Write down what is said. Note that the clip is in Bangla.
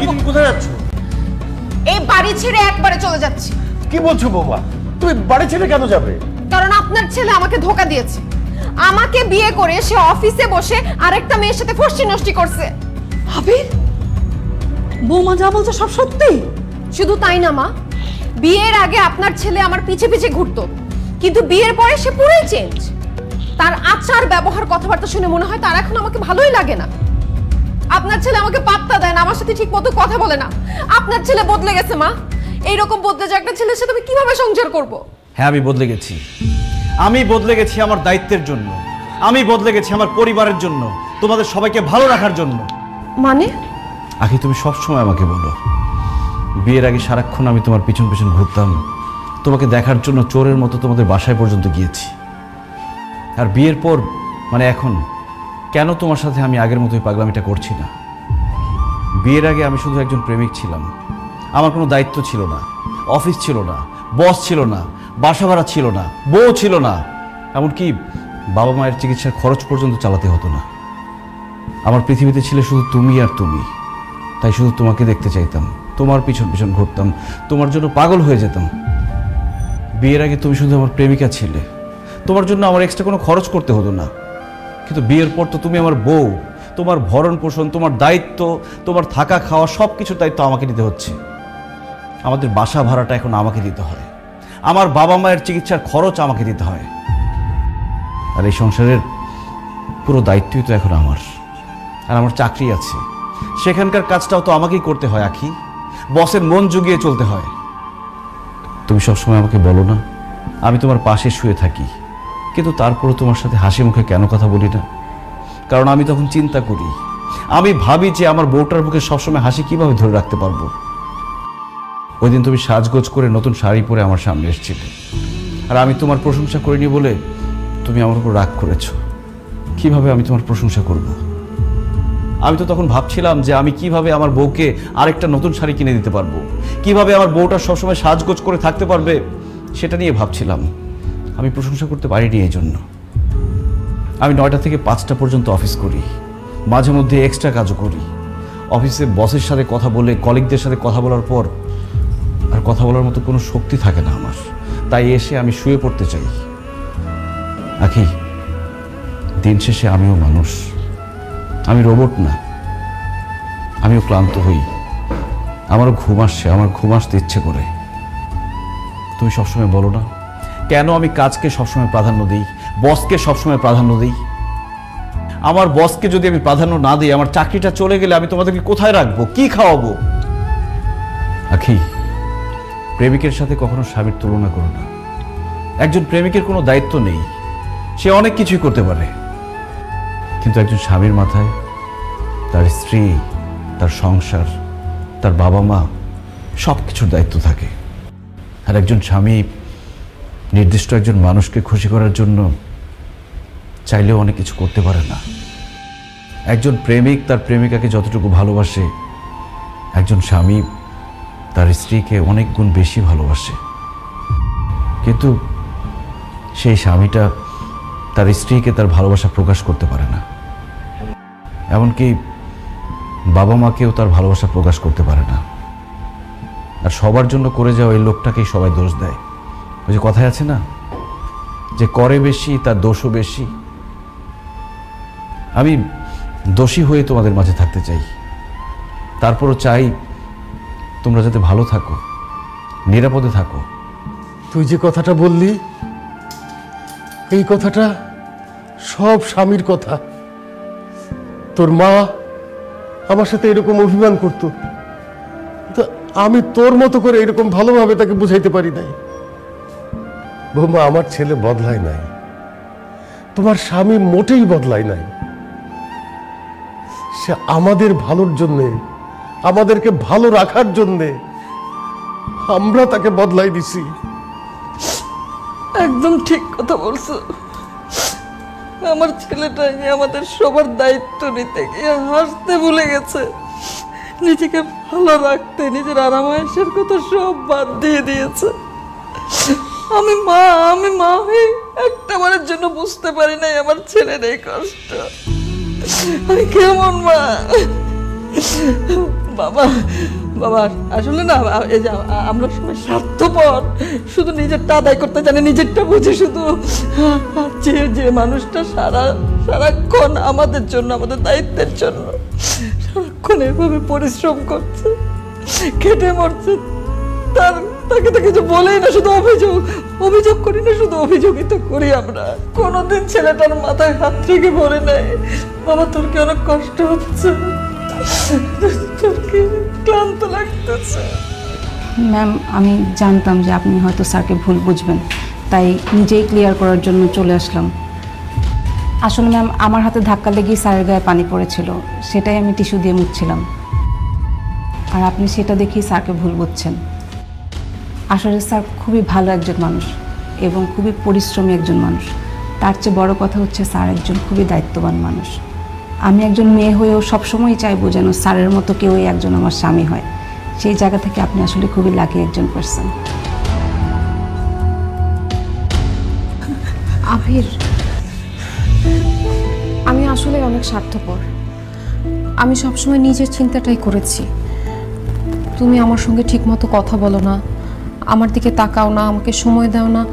তুমি কোথায় যাচ্ছ? এই বাড়ি ছেড়ে একবারে চলে যাচ্ছি। কি বলছো বৌমা? তুমি বাড়ি ছেড়ে কেন যাবে? কারণ আপনার ছেলে আমাকে ধোঁকা দিয়েছে। আমাকে বিয়ে করে সে অফিসে বসে আরেকটা মেয়ের সাথে ফষ্টি নষ্টি করছে। আবির, বৌমা যা বলছে সব সত্যি? শুধু তাই না মা, বিয়ের আগে আপনার ছেলে আমার পিছে পিছে ঘুরতো, কিন্তু বিয়ের পরে সে পুরোই চেঞ্জ। তার আচার ব্যবহার কথাবার্তা শুনে মনে হয় তার এখন আমাকে ভালোই লাগে না। আপনার ছেলে আমাকে পাত্তা দেয় না, আমার সাথে ঠিক মতো কথা বলে না। আপনার ছেলে বদলে গেছে মা। এইরকম বদলে যে একটা ছেলের সাথে আমি কিভাবে সংসার করব? হ্যাঁ, আমি বদলে গেছি। আমি বদলে গেছি আমার দায়িত্বের জন্য, আমি বদলে গেছি আমার পরিবারের জন্য, তোমাদের সবাইকে ভালো রাখার জন্য। মানে? আখি, তুমি সবসময় আমাকে বলো বিয়ের আগে সারাক্ষণ আমি তোমার পিছন পিছন ঘুরতাম, তোমাকে দেখার জন্য চোরের মতো তোমাদের বাসায় পর্যন্ত গিয়েছি। আর বিয়ের পর মানে এখন কেন তোমার সাথে আমি আগের মতোই পাগলামিটা করছি না? বিয়ের আগে আমি শুধু একজন প্রেমিক ছিলাম, আমার কোনো দায়িত্ব ছিল না, অফিস ছিল না, বস ছিল না, বাসা ভাড়া ছিল না, বউ ছিল না, এমনকি বাবা মায়ের চিকিৎসার খরচ পর্যন্ত চালাতে হতো না। আমার পৃথিবীতে ছিল শুধু তুমি আর তুমি। তাই শুধু তোমাকে দেখতে চাইতাম, তোমার পিছন পিছন ঘুরতাম, তোমার জন্য পাগল হয়ে যেতাম। বিয়ের আগে তুমি শুধু আমার প্রেমিকা ছিলে, তোমার জন্য আমার এক্সট্রা কোনো খরচ করতে হতো না। কিন্তু বিয়ের পর তো তুমি আমার বউ, তোমার ভরণ পোষণ, তোমার দায়িত্ব, তোমার থাকা খাওয়া সব কিছুর দায়িত্ব আমাকে নিতে হচ্ছে। আমাদের বাসা ভাড়াটা এখন আমাকে দিতে হয়, আমার বাবা মায়ের চিকিৎসার খরচ আমাকে দিতে হয়। আর এই সংসারের পুরো দায়িত্বই তো এখন আমার। আর আমার চাকরি আছে, সেখানকার কাজটাও তো আমাকেই করতে হয় আখি। বসের মন জুগিয়ে চলতে হয়। তুমি সবসময় আমাকে বলো না আমি তোমার পাশে শুয়ে থাকি, কিন্তু তারপরও তোমার সাথে হাসি মুখে কেন কথা বলি না? কারণ আমি তখন চিন্তা করি, আমি ভাবি যে আমার বউটার মুখে সবসময় হাসি কিভাবে ধরে রাখতে পারবো। ওই দিন তুমি সাজগোজ করে নতুন শাড়ি পরে আমার সামনে এসেছিলে, আর আমি তোমার প্রশংসা করিনি বলে তুমি আমার উপর রাগ করেছো। কিভাবে আমি তোমার প্রশংসা করব? আমি তো তখন ভাবছিলাম যে আমি কিভাবে আমার বউকে আরেকটা নতুন শাড়ি কিনে দিতে পারবো, কিভাবে আমার বউটা সবসময় সাজগোজ করে থাকতে পারবে, সেটা নিয়ে ভাবছিলাম। আমি প্রশংসা করতে পারিনি। এই জন্য আমি 9টা থেকে 5টা পর্যন্ত অফিস করি, মাঝে মধ্যে এক্সট্রা কাজও করি। অফিসে বসের সাথে কথা বলে, কলিগদের সাথে কথা বলার পর আর কথা বলার মতো কোনো শক্তি থাকে না আমার। তাই এসে আমি শুয়ে পড়তে চাই। আখি, দিন শেষে আমিও মানুষ, আমি রোবট না। আমিও ক্লান্ত হই, আমারও ঘুম আসছে, আমার ঘুম আসতে ইচ্ছে করে। তুমি সবসময় বলো না কেন আমি কাজকে সবসময় প্রাধান্য দিই, বসকে সবসময় প্রাধান্য দিই? আমার বসকে যদি আমি প্রাধান্য না দিই, আমার চাকরিটা চলে গেলে আমি তোমাদেরকে কোথায় রাখবো, কি খাওয়াবো? আখি, প্রেমিকের সাথে কখনো স্বামীর তুলনা করো না। একজন প্রেমিকের কোনো দায়িত্ব নেই, সে অনেক কিছুই করতে পারে, কিন্তু একজন স্বামীর মাথায় তার স্ত্রী, তার সংসার, তার বাবা মা সব কিছুর দায়িত্ব থাকে। আর একজন স্বামী নির্দিষ্ট একজন মানুষকে খুশি করার জন্য চাইলেও অনেক কিছু করতে পারে না। একজন প্রেমিক তার প্রেমিকাকে যতটুকু ভালোবাসে, একজন স্বামী তার স্ত্রীকে অনেক গুণ বেশি ভালোবাসে। কিন্তু সেই স্বামীটা তার স্ত্রীকে তার ভালোবাসা প্রকাশ করতে পারে না, এমনকি বাবা মাকেও তার ভালোবাসা প্রকাশ করতে পারে না। আর সবার জন্য করে যাওয়া এই লোকটাকেই সবাই দোষ দেয়। ওই যে কথায় আছে না, যে করে বেশি তার দোষও বেশি। আমি দোষী হয়ে তোমাদের মাঝে থাকতে চাই, তারপরও চাই তোমরা যাতে ভালো থাকো, নিরাপদে থাকো। তুই যে কথাটা বললি, এই কথাটা সব স্বামীর কথা। তোর মা আমার সাথে এরকম অভিমান করতো, তো আমি তোর মতো করে এরকম ভালোভাবে তাকে বুঝাইতে পারি নাই। বৌমা, আমার ছেলে বদলায় নাই, তোমার স্বামী মোটেই বদলায় নাই। সে আমাদের ভালোর জন্যে, আমাদেরকে ভালো রাখার জন্যে আমরা তাকে বদলাই দিছি। একদম ঠিক কথা বলছো। আমার ছেলেটাই আমাদের সবার দায়িত্ব নিতে গিয়ে হাসতে ভুলে গেছে, নিজেকে ভালো রাখতে নিজের আরামায়েশের কথা সব বাদ দিয়ে দিয়েছে। আমি মা হয়ে একটাবারের জন্য বুঝতে পারি নাই আমার ছেলের এই কষ্ট। আমি কেমন মা? বাবা বাবা আসলে না, এই যে আমরা সবাই স্বার্থপর, শুধু নিজেরটা আদায় করতে জানি, নিজেরটা বুঝি শুধু। যে যে মানুষটা সারাক্ষণ আমাদের জন্য, আমাদের দায়িত্বের জন্য সারাক্ষণ এভাবে পরিশ্রম করছে, খেটে মরছে, তাকে তো কিছু বলেই না, শুধু অভিযোগ করি না, শুধু অভিযোগিত করি আমরা। কোনোদিন ছেলেটার মাথায় হাত রেখে বলে নাই বাবা তোর কি অনেক কষ্ট হচ্ছে, তোর কি ক্লান্ত লাগতেছে। ম্যাম, আমি জানতাম যে আপনি হয়তো স্যারকে ভুল বুঝবেন, তাই নিজেই ক্লিয়ার করার জন্য চলে আসলাম। আসলে ম্যাম, আমার হাতে ধাক্কা লেগেই স্যারের গায়ে পানি পড়েছিল, সেটাই আমি টিস্যু দিয়ে মুছছিলাম, আর আপনি সেটা দেখেই স্যারকে ভুল বুঝছেন। আসলে স্যার খুবই ভালো একজন মানুষ এবং খুবই পরিশ্রমী একজন মানুষ। তার চেয়ে বড় কথা হচ্ছে স্যার একজন খুবই দায়িত্ববান মানুষ। আমি একজন মেয়ে হয়েও সবসময় চাইবো যেন স্যারের মতো কেউই একজন আমার স্বামী হয়। সেই জায়গা থেকে আপনি আসলে খুবই লাকি একজন পার্সন। আবির, আমি আসলে অনেক স্বার্থপর। আমি সবসময় নিজের চিন্তাটাই করেছি। তুমি আমার সঙ্গে ঠিকমতো কথা বলো না, আমার দিকে তাকাও না, আমাকে সময় দাও না,